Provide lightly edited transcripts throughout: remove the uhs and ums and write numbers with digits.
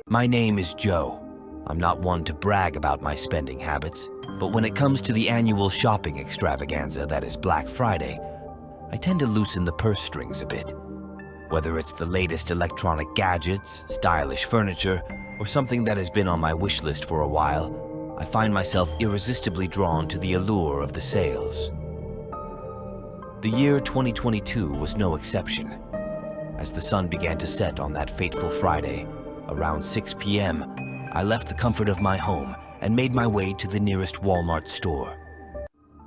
My name is Joe. I'm not one to brag about my spending habits, but when it comes to the annual shopping extravaganza that is Black Friday, I tend to loosen the purse strings a bit. Whether it's the latest electronic gadgets, stylish furniture, or something that has been on my wish list for a while, I find myself irresistibly drawn to the allure of the sales. The year 2022 was no exception. As the sun began to set on that fateful Friday, around 6 p.m., I left the comfort of my home and made my way to the nearest Walmart store.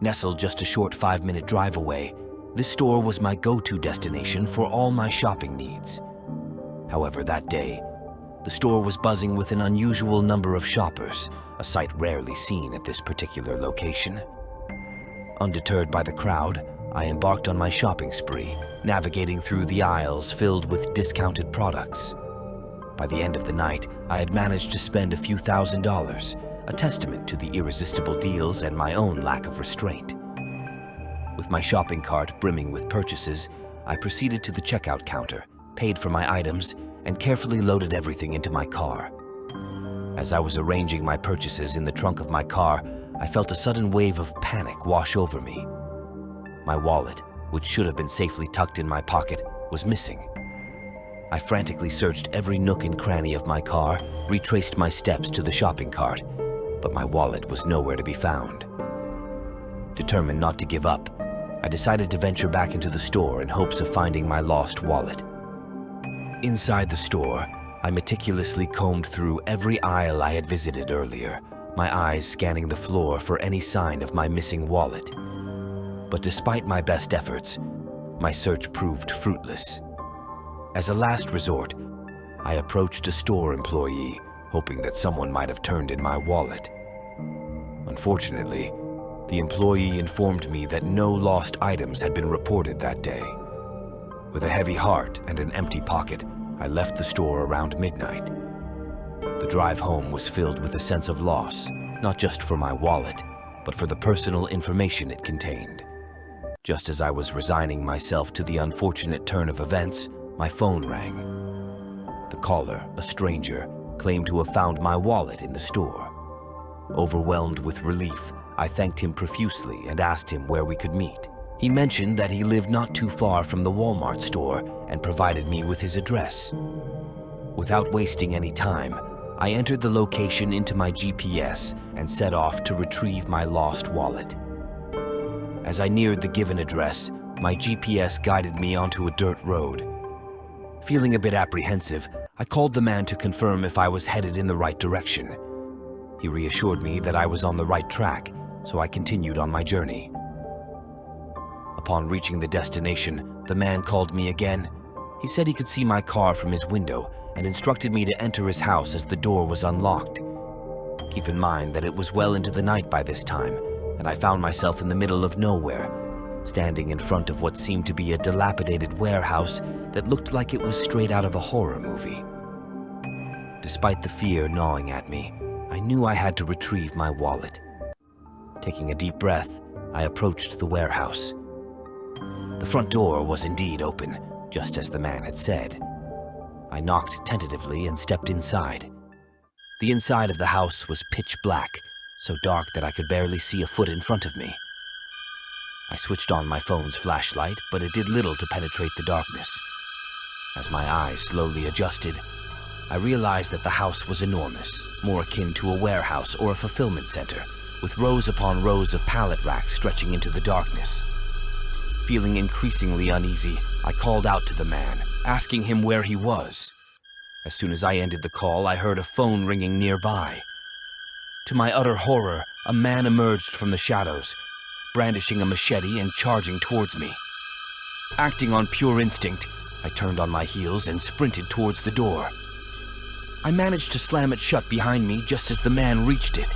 Nestled just a short 5-minute drive away, this store was my go-to destination for all my shopping needs. However, that day, the store was buzzing with an unusual number of shoppers, a sight rarely seen at this particular location. Undeterred by the crowd, I embarked on my shopping spree, navigating through the aisles filled with discounted products. By the end of the night, I had managed to spend a few $1,000s, a testament to the irresistible deals and my own lack of restraint. With my shopping cart brimming with purchases, I proceeded to the checkout counter, paid for my items, and carefully loaded everything into my car. As I was arranging my purchases in the trunk of my car, I felt a sudden wave of panic wash over me. My wallet, which should have been safely tucked in my pocket, was missing. I frantically searched every nook and cranny of my car, retraced my steps to the shopping cart, but my wallet was nowhere to be found. Determined not to give up, I decided to venture back into the store in hopes of finding my lost wallet. Inside the store, I meticulously combed through every aisle I had visited earlier, my eyes scanning the floor for any sign of my missing wallet. But despite my best efforts, my search proved fruitless. As a last resort, I approached a store employee, hoping that someone might have turned in my wallet. Unfortunately, the employee informed me that no lost items had been reported that day. With a heavy heart and an empty pocket, I left the store around midnight. The drive home was filled with a sense of loss, not just for my wallet, but for the personal information it contained. Just as I was resigning myself to the unfortunate turn of events, my phone rang. The caller, a stranger, claimed to have found my wallet in the store. Overwhelmed with relief, I thanked him profusely and asked him where we could meet. He mentioned that he lived not too far from the Walmart store and provided me with his address. Without wasting any time, I entered the location into my GPS and set off to retrieve my lost wallet. As I neared the given address, my GPS guided me onto a dirt road. Feeling a bit apprehensive, I called the man to confirm if I was headed in the right direction. He reassured me that I was on the right track, so I continued on my journey. Upon reaching the destination, the man called me again. He said he could see my car from his window and instructed me to enter his house as the door was unlocked. Keep in mind that it was well into the night by this time, and I found myself in the middle of nowhere, standing in front of what seemed to be a dilapidated warehouse that looked like it was straight out of a horror movie. Despite the fear gnawing at me, I knew I had to retrieve my wallet. Taking a deep breath, I approached the warehouse. The front door was indeed open, just as the man had said. I knocked tentatively and stepped inside. The inside of the house was pitch black, so dark that I could barely see a foot in front of me. I switched on my phone's flashlight, but it did little to penetrate the darkness. As my eyes slowly adjusted, I realized that the house was enormous, more akin to a warehouse or a fulfillment center, with rows upon rows of pallet racks stretching into the darkness. Feeling increasingly uneasy, I called out to the man, asking him where he was. As soon as I ended the call, I heard a phone ringing nearby. To my utter horror, a man emerged from the shadows, brandishing a machete and charging towards me. Acting on pure instinct, I turned on my heels and sprinted towards the door. I managed to slam it shut behind me just as the man reached it.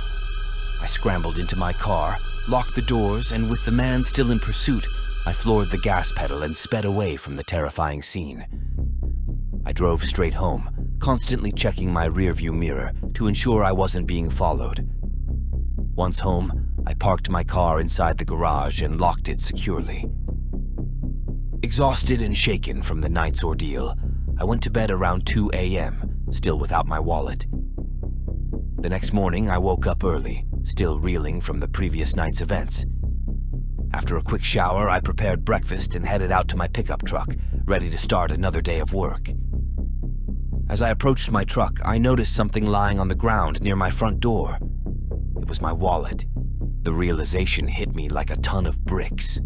I scrambled into my car, locked the doors, and with the man still in pursuit, I floored the gas pedal and sped away from the terrifying scene. I drove straight home, constantly checking my rearview mirror to ensure I wasn't being followed. Once home, I parked my car inside the garage and locked it securely. Exhausted and shaken from the night's ordeal, I went to bed around 2 a.m., still without my wallet. The next morning, I woke up early, still reeling from the previous night's events. After a quick shower, I prepared breakfast and headed out to my pickup truck, ready to start another day of work. As I approached my truck, I noticed something lying on the ground near my front door. It was my wallet. The realization hit me like a ton of bricks.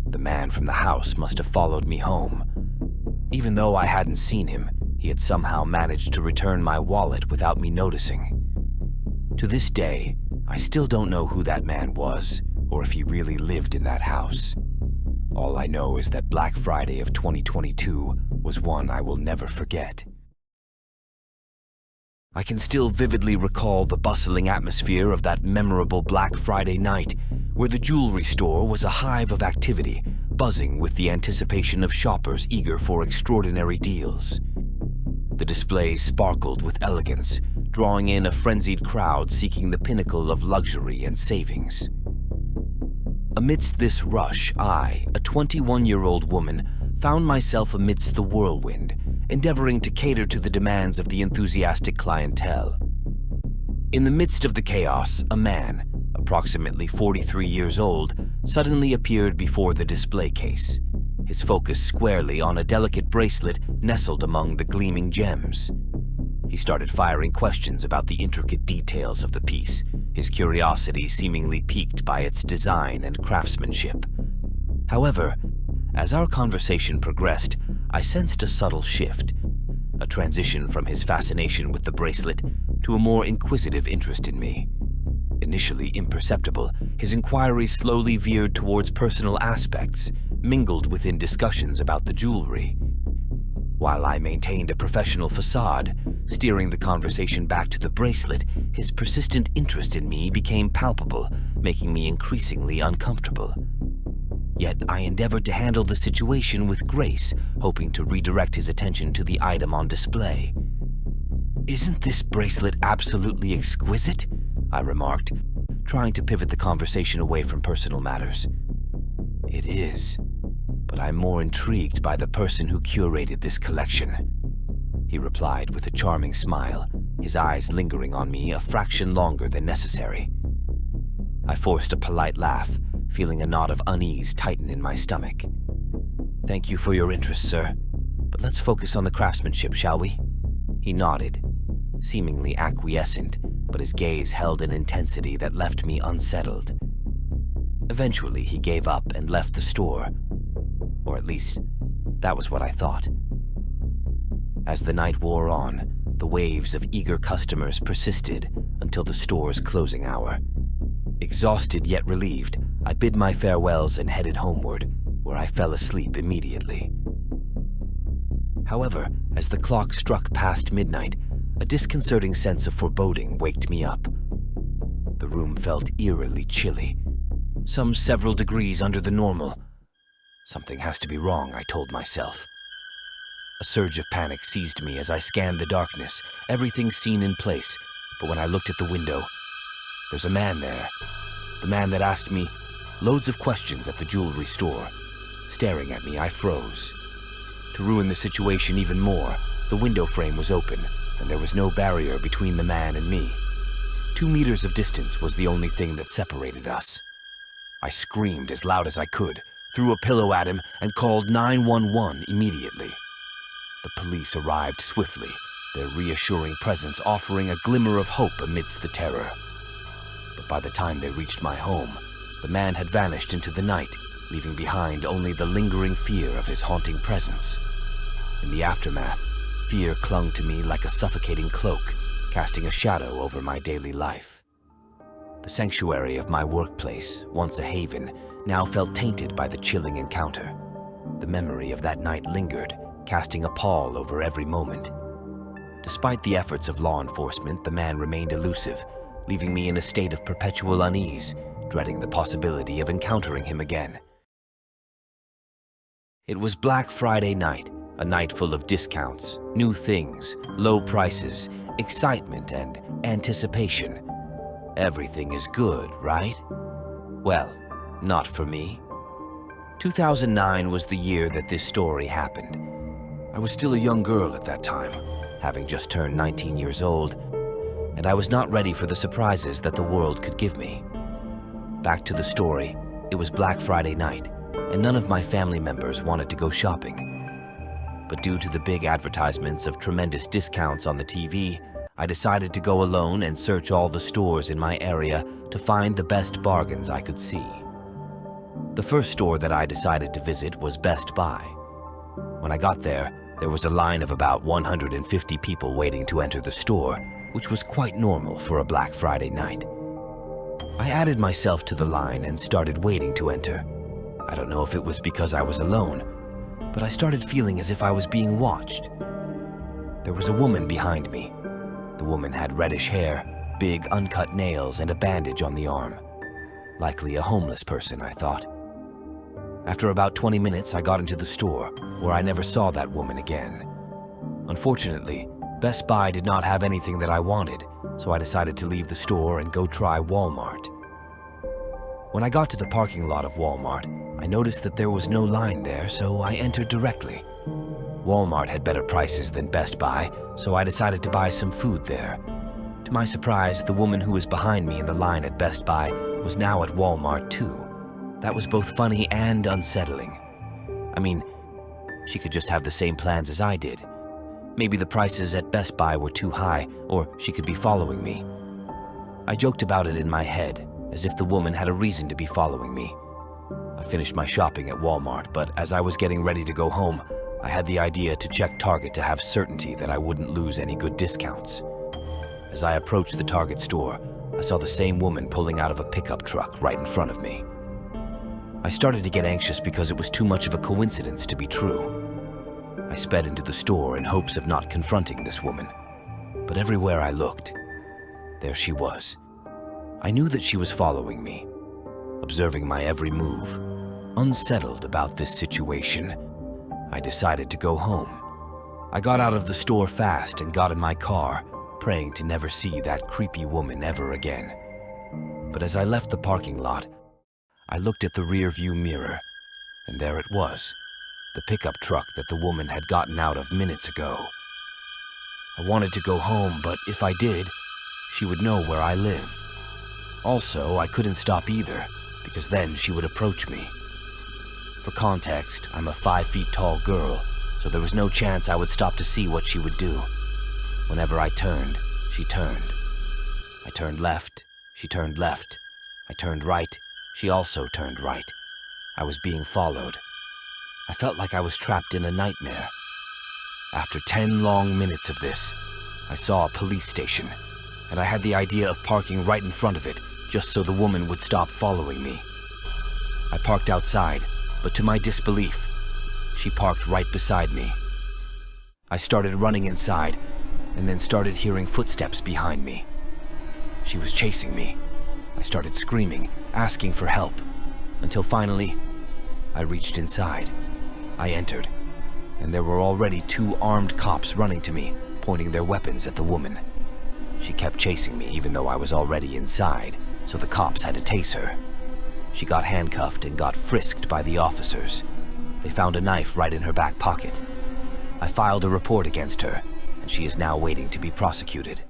The man from the house must have followed me home. Even though I hadn't seen him, he had somehow managed to return my wallet without me noticing. To this day, I still don't know who that man was, or if he really lived in that house. All I know is that Black Friday of 2022 was one I will never forget. I can still vividly recall the bustling atmosphere of that memorable Black Friday night, where the jewelry store was a hive of activity, buzzing with the anticipation of shoppers eager for extraordinary deals. The displays sparkled with elegance, drawing in a frenzied crowd seeking the pinnacle of luxury and savings. Amidst this rush, I, a 21-year-old woman, found myself amidst the whirlwind, endeavoring to cater to the demands of the enthusiastic clientele. In the midst of the chaos, a man, approximately 43 years old, suddenly appeared before the display case, his focus squarely on a delicate bracelet nestled among the gleaming gems. He started firing questions about the intricate details of the piece, his curiosity seemingly piqued by its design and craftsmanship. However, as our conversation progressed, I sensed a subtle shift, a transition from his fascination with the bracelet to a more inquisitive interest in me. Initially imperceptible, his inquiries slowly veered towards personal aspects, mingled within discussions about the jewelry. While I maintained a professional facade, steering the conversation back to the bracelet, his persistent interest in me became palpable, making me increasingly uncomfortable. Yet I endeavored to handle the situation with grace, hoping to redirect his attention to the item on display. "Isn't this bracelet absolutely exquisite?" I remarked, trying to pivot the conversation away from personal matters. "It is, but I'm more intrigued by the person who curated this collection," he replied with a charming smile, his eyes lingering on me a fraction longer than necessary. I forced a polite laugh, feeling a knot of unease tighten in my stomach. "Thank you for your interest, sir, but let's focus on the craftsmanship, shall we?" He nodded, seemingly acquiescent, but his gaze held an intensity that left me unsettled. Eventually, he gave up and left the store, or at least, that was what I thought. As the night wore on, the waves of eager customers persisted until the store's closing hour. Exhausted yet relieved, I bid my farewells and headed homeward, where I fell asleep immediately. However, as the clock struck past midnight, a disconcerting sense of foreboding waked me up. The room felt eerily chilly, some several degrees under the normal. Something has to be wrong, I told myself. A surge of panic seized me as I scanned the darkness, everything seen in place, but when I looked at the window, there's a man there. The man that asked me loads of questions at the jewelry store. Staring at me, I froze. To ruin the situation even more, the window frame was open, and there was no barrier between the man and me. 2 meters of distance was the only thing that separated us. I screamed as loud as I could, threw a pillow at him, and called 911 immediately. The police arrived swiftly, their reassuring presence offering a glimmer of hope amidst the terror. But by the time they reached my home, the man had vanished into the night, leaving behind only the lingering fear of his haunting presence. In the aftermath, fear clung to me like a suffocating cloak, casting a shadow over my daily life. The sanctuary of my workplace, once a haven, now felt tainted by the chilling encounter. The memory of that night lingered, casting a pall over every moment. Despite the efforts of law enforcement, the man remained elusive, leaving me in a state of perpetual unease, dreading the possibility of encountering him again. It was Black Friday night, a night full of discounts, new things, low prices, excitement, and anticipation. Everything is good, right? Well, not for me. 2009 was the year that this story happened. I was still a young girl at that time, having just turned 19 years old, and I was not ready for the surprises that the world could give me. Back to the story, it was Black Friday night, and none of my family members wanted to go shopping. But due to the big advertisements of tremendous discounts on the TV, I decided to go alone and search all the stores in my area to find the best bargains I could see. The first store that I decided to visit was Best Buy. When I got there was a line of about 150 people waiting to enter the store, which was quite normal for a Black Friday night. I added myself to the line and started waiting to enter. I don't know if it was because I was alone, but I started feeling as if I was being watched. There was a woman behind me. The woman had reddish hair, big uncut nails, and a bandage on the arm. Likely a homeless person, I thought. After about 20 minutes, I got into the store, where I never saw that woman again. Unfortunately, Best Buy did not have anything that I wanted, so I decided to leave the store and go try Walmart. When I got to the parking lot of Walmart, I noticed that there was no line there, so I entered directly. Walmart had better prices than Best Buy, so I decided to buy some food there. To my surprise, the woman who was behind me in the line at Best Buy was now at Walmart too. That was both funny and unsettling. I mean, she could just have the same plans as I did. Maybe the prices at Best Buy were too high, or she could be following me. I joked about it in my head, as if the woman had a reason to be following me. I finished my shopping at Walmart, but as I was getting ready to go home, I had the idea to check Target to have certainty that I wouldn't lose any good discounts. As I approached the Target store, I saw the same woman pulling out of a pickup truck right in front of me. I started to get anxious because it was too much of a coincidence to be true. I sped into the store in hopes of not confronting this woman, but everywhere I looked, there she was. I knew that she was following me, observing my every move. Unsettled about this situation, I decided to go home. I got out of the store fast and got in my car, praying to never see that creepy woman ever again. But as I left the parking lot, I looked at the rear-view mirror, and there it was, the pickup truck that the woman had gotten out of minutes ago. I wanted to go home, but if I did, she would know where I live. Also, I couldn't stop either, because then she would approach me. For context, I'm a 5 feet tall girl, so there was no chance I would stop to see what she would do. Whenever I turned, she turned. I turned left, she turned left. I turned right, she also turned right. I was being followed. I felt like I was trapped in a nightmare. After 10 long minutes of this, I saw a police station, and I had the idea of parking right in front of it, just so the woman would stop following me. I parked outside, but to my disbelief, she parked right beside me. I started running inside, and then started hearing footsteps behind me. She was chasing me. I started screaming, asking for help, until finally, I reached inside. I entered, and there were already 2 armed cops running to me, pointing their weapons at the woman. She kept chasing me even though I was already inside, so the cops had to tase her. She got handcuffed and got frisked by the officers. They found a knife right in her back pocket. I filed a report against her, and she is now waiting to be prosecuted.